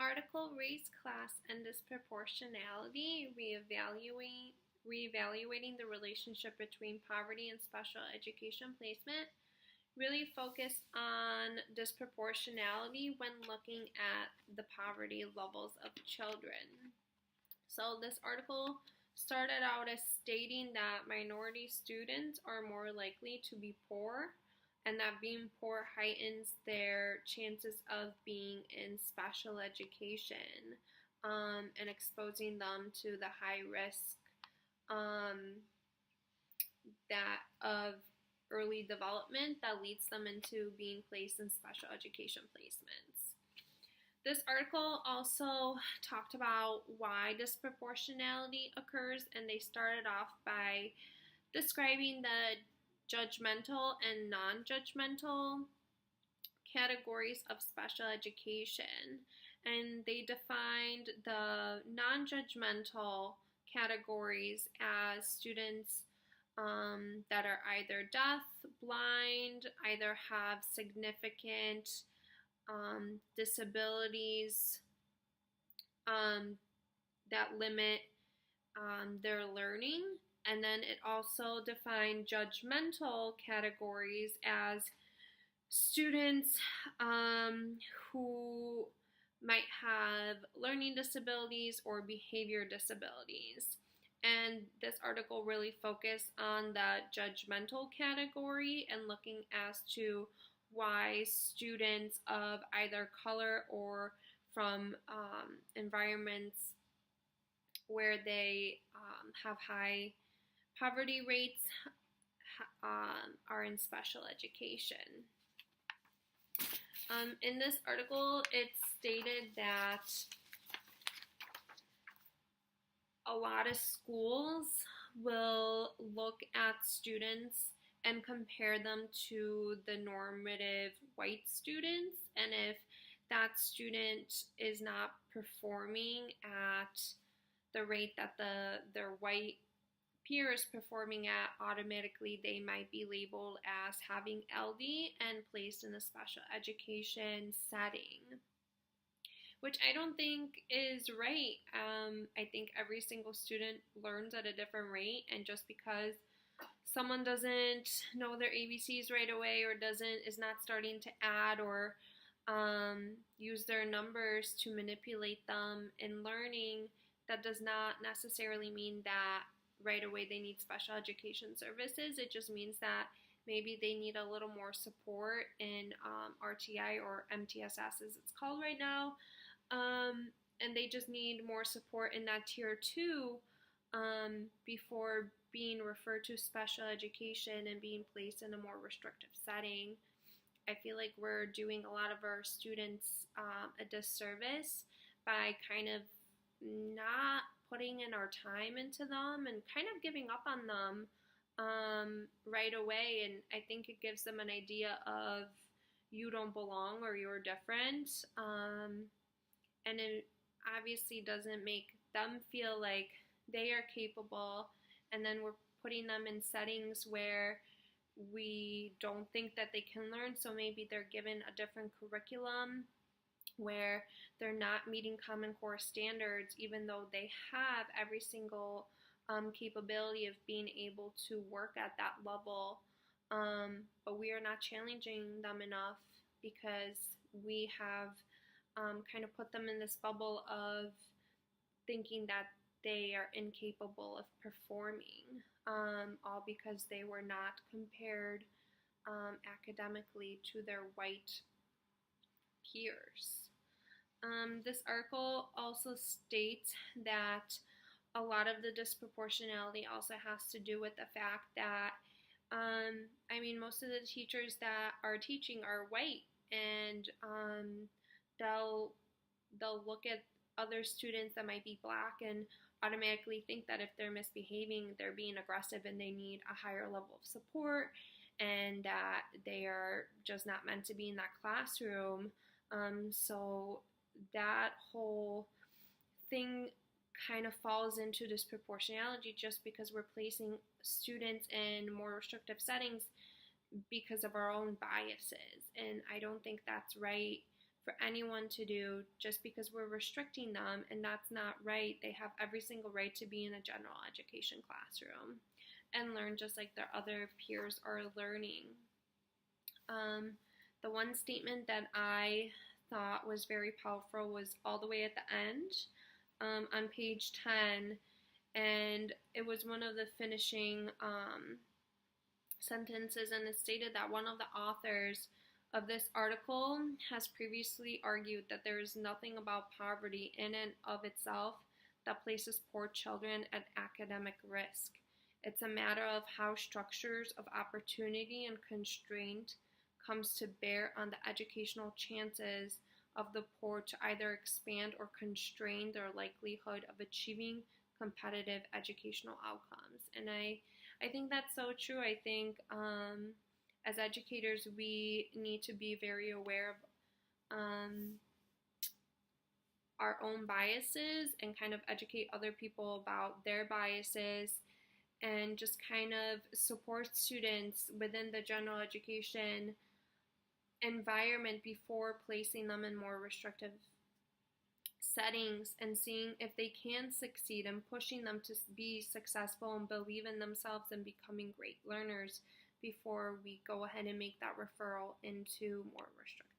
article, Race, Class, and Disproportionality, reevaluating the relationship between poverty and special education placement, really focused on disproportionality when looking at the poverty levels of children. So this article started out as stating that minority students are more likely to be poor, and that being poor heightens their chances of being in special education, and exposing them to the high risk that of early development that leads them into being placed in special education placements. This article also talked about why disproportionality occurs, and they started off by describing the judgmental and non-judgmental categories of special education. And they defined the non-judgmental categories as students that are either deaf, blind, either have significant disabilities that limit their learning. And then it also defined judgmental categories as students who might have learning disabilities or behavior disabilities. And this article really focused on the judgmental category and looking as to why students of either color or from environments where they have high poverty rates are in special education. In this article, it stated that a lot of schools will look at students and compare them to the normative white students, and if that student is not performing at the rate that their white peer is performing at, automatically they might be labeled as having LD and placed in a special education setting, which I don't think is right. I think every single student learns at a different rate, and just because someone doesn't know their ABCs right away or is not starting to add or use their numbers to manipulate them in learning, that does not necessarily mean that right away they need special education services. It just means that maybe they need a little more support in RTI or MTSS as it's called right now, and they just need more support in that tier 2 before being referred to special education and being placed in a more restrictive setting. I feel like we're doing a lot of our students a disservice by kind of not putting in our time into them and kind of giving up on them right away. And I think it gives them an idea of you don't belong or you're different. And it obviously doesn't make them feel like they are capable, and then we're putting them in settings where we don't think that they can learn, so maybe they're given a different curriculum where they're not meeting Common Core standards, even though they have every single capability of being able to work at that level, but we are not challenging them enough because we have kind of put them in this bubble of thinking that they are incapable of performing, all because they were not compared academically to their white peers. This article also states that a lot of the disproportionality also has to do with the fact that, most of the teachers that are teaching are white, and they'll look at other students that might be black and automatically think that if they're misbehaving, they're being aggressive and they need a higher level of support, and that they are just not meant to be in that classroom. So that whole thing kind of falls into disproportionality just because we're placing students in more restrictive settings because of our own biases. And I don't think that's right for anyone to do just because we're restricting them, and that's not right. They have every single right to be in a general education classroom and learn just like their other peers are learning. The one statement that I thought was very powerful was all the way at the end, on page 10, and it was one of the finishing sentences, and it stated that one of the authors of this article has previously argued that there is nothing about poverty in and of itself that places poor children at academic risk. It's a matter of how structures of opportunity and constraint comes to bear on the educational chances of the poor to either expand or constrain their likelihood of achieving competitive educational outcomes. And I think that's so true. I think as educators, we need to be very aware of our own biases and kind of educate other people about their biases and just kind of support students within the general education environment before placing them in more restrictive settings and seeing if they can succeed and pushing them to be successful and believe in themselves and becoming great learners before we go ahead and make that referral into more restrictive